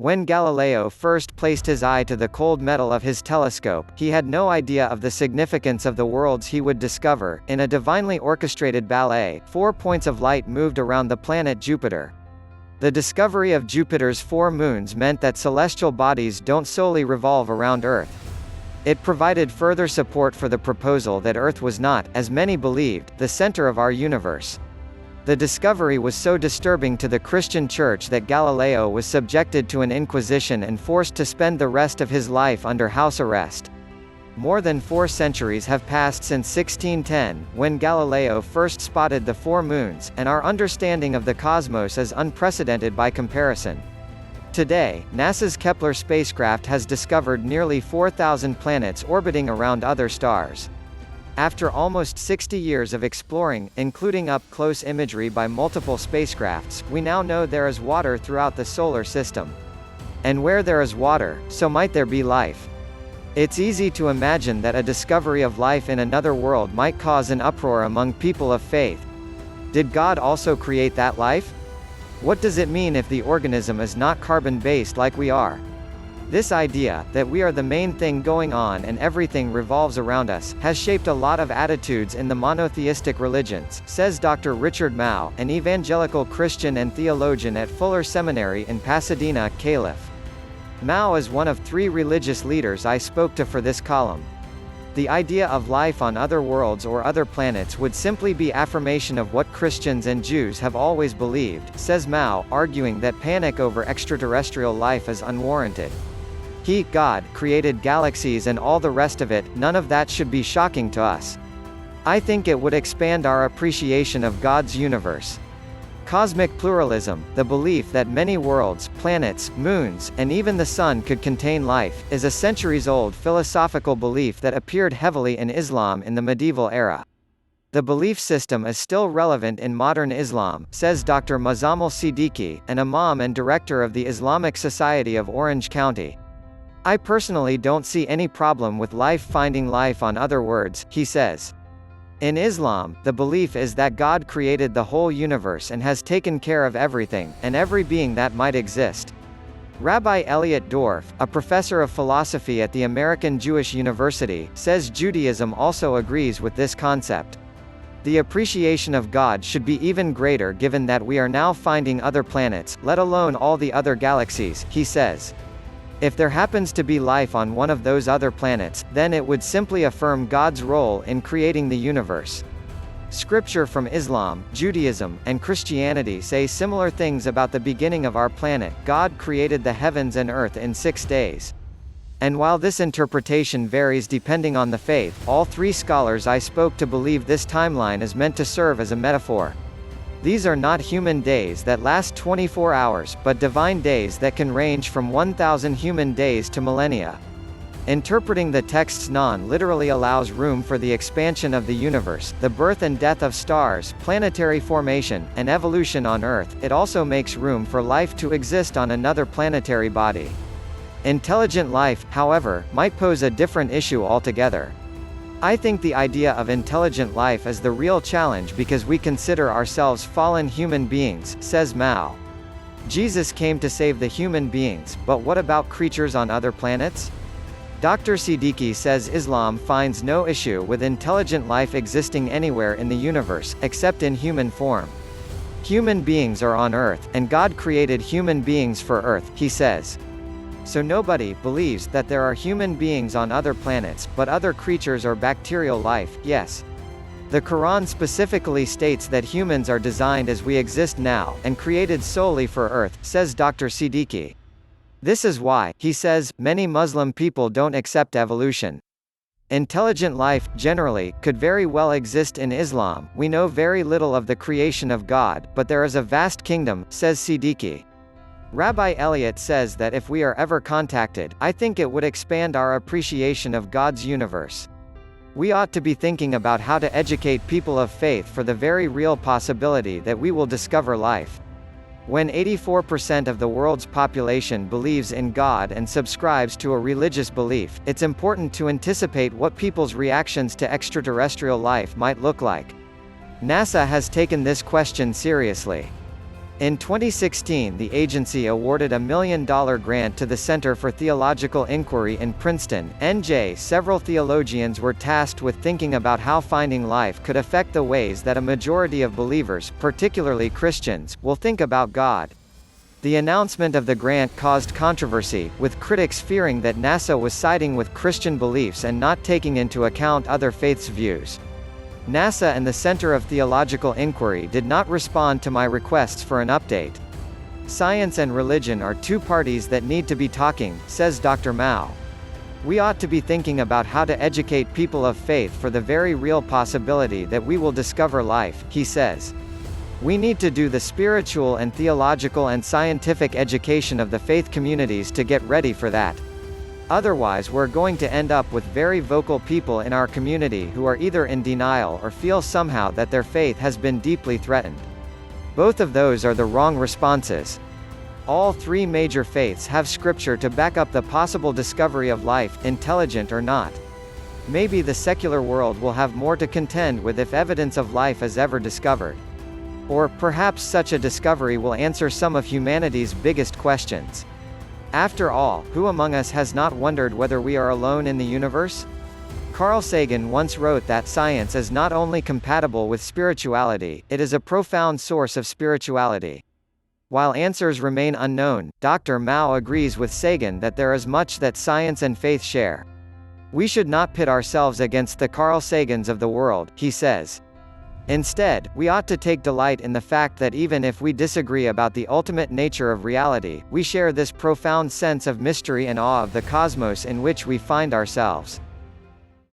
When Galileo first placed his eye to the cold metal of his telescope, he had no idea of the significance of the worlds he would discover. In a divinely orchestrated ballet, 4 points of light moved around the planet Jupiter. The discovery of Jupiter's 4 moons meant that celestial bodies don't solely revolve around Earth. It provided further support for the proposal that Earth was not, as many believed, the center of our universe. The discovery was so disturbing to the Christian Church that Galileo was subjected to an inquisition and forced to spend the rest of his life under house arrest. More than 4 centuries have passed since 1610, when Galileo first spotted the 4 moons, and our understanding of the cosmos is unprecedented by comparison. Today, NASA's Kepler spacecraft has discovered nearly 4,000 planets orbiting around other stars. After almost 60 years of exploring, including up-close imagery by multiple spacecrafts, we now know there is water throughout the solar system. And where there is water, so might there be life. It's easy to imagine that a discovery of life in another world might cause an uproar among people of faith. Did God also create that life? What does it mean if the organism is not carbon-based like we are? This idea, that we are the main thing going on and everything revolves around us, has shaped a lot of attitudes in the monotheistic religions, says Dr. Richard Mouw, an evangelical Christian and theologian at Fuller Seminary in Pasadena, Calif. Mouw is one of 3 religious leaders I spoke to for this column. The idea of life on other worlds or other planets would simply be affirmation of what Christians and Jews have always believed, says Mouw, arguing that panic over extraterrestrial life is unwarranted. He, God, created galaxies and all the rest of it, none of that should be shocking to us. I think it would expand our appreciation of God's universe. Cosmic pluralism, the belief that many worlds, planets, moons, and even the sun could contain life, is a centuries-old philosophical belief that appeared heavily in Islam in the medieval era. The belief system is still relevant in modern Islam, says Dr. Muzammil Siddiqui, an imam and director of the Islamic Society of Orange County. I personally don't see any problem with life finding life on other worlds, he says. In Islam, the belief is that God created the whole universe and has taken care of everything, and every being that might exist. Rabbi Elliot Dorff, a professor of philosophy at the American Jewish University, says Judaism also agrees with this concept. The appreciation of God should be even greater given that we are now finding other planets, let alone all the other galaxies, he says. If there happens to be life on one of those other planets, then it would simply affirm God's role in creating the universe. Scripture from Islam, Judaism, and Christianity say similar things about the beginning of our planet. God created the heavens and earth in 6 days. And while this interpretation varies depending on the faith, all 3 scholars I spoke to believe this timeline is meant to serve as a metaphor. These are not human days that last 24 hours, but divine days that can range from 1,000 human days to millennia. Interpreting the texts non-literally allows room for the expansion of the universe, the birth and death of stars, planetary formation, and evolution on Earth. It also makes room for life to exist on another planetary body. Intelligent life, however, might pose a different issue altogether. I think the idea of intelligent life is the real challenge because we consider ourselves fallen human beings, says Mouw. Jesus came to save the human beings, but what about creatures on other planets? Dr. Siddiqui says Islam finds no issue with intelligent life existing anywhere in the universe, except in human form. Human beings are on Earth, and God created human beings for Earth, he says. So nobody believes that there are human beings on other planets, but other creatures or bacterial life, yes. The Quran specifically states that humans are designed as we exist now, and created solely for Earth, says Dr. Siddiqui. This is why, he says, many Muslim people don't accept evolution. Intelligent life, generally, could very well exist in Islam. We know very little of the creation of God, but there is a vast kingdom, says Siddiqui. Rabbi Elliot says that if we are ever contacted, I think it would expand our appreciation of God's universe. We ought to be thinking about how to educate people of faith for the very real possibility that we will discover life. When 84% of the world's population believes in God and subscribes to a religious belief, it's important to anticipate what people's reactions to extraterrestrial life might look like. NASA has taken this question seriously. In 2016, the agency awarded a $1 million grant to the Center for Theological Inquiry in Princeton, NJ. Several theologians were tasked with thinking about how finding life could affect the ways that a majority of believers, particularly Christians, will think about God. The announcement of the grant caused controversy, with critics fearing that NASA was siding with Christian beliefs and not taking into account other faiths' views. NASA and the Center of Theological Inquiry did not respond to my requests for an update. Science and religion are two parties that need to be talking, says Dr. Mao. We ought to be thinking about how to educate people of faith for the very real possibility that we will discover life, he says. We need to do the spiritual and theological and scientific education of the faith communities to get ready for that. Otherwise we're going to end up with very vocal people in our community who are either in denial or feel somehow that their faith has been deeply threatened. Both of those are the wrong responses. All three major faiths have scripture to back up the possible discovery of life, intelligent or not. Maybe the secular world will have more to contend with if evidence of life is ever discovered. Or, perhaps such a discovery will answer some of humanity's biggest questions. After all, who among us has not wondered whether we are alone in the universe? Carl Sagan once wrote that science is not only compatible with spirituality, it is a profound source of spirituality. While answers remain unknown, Dr. Mao agrees with Sagan that there is much that science and faith share. We should not pit ourselves against the Carl Sagans of the world, he says. Instead, we ought to take delight in the fact that even if we disagree about the ultimate nature of reality, we share this profound sense of mystery and awe of the cosmos in which we find ourselves.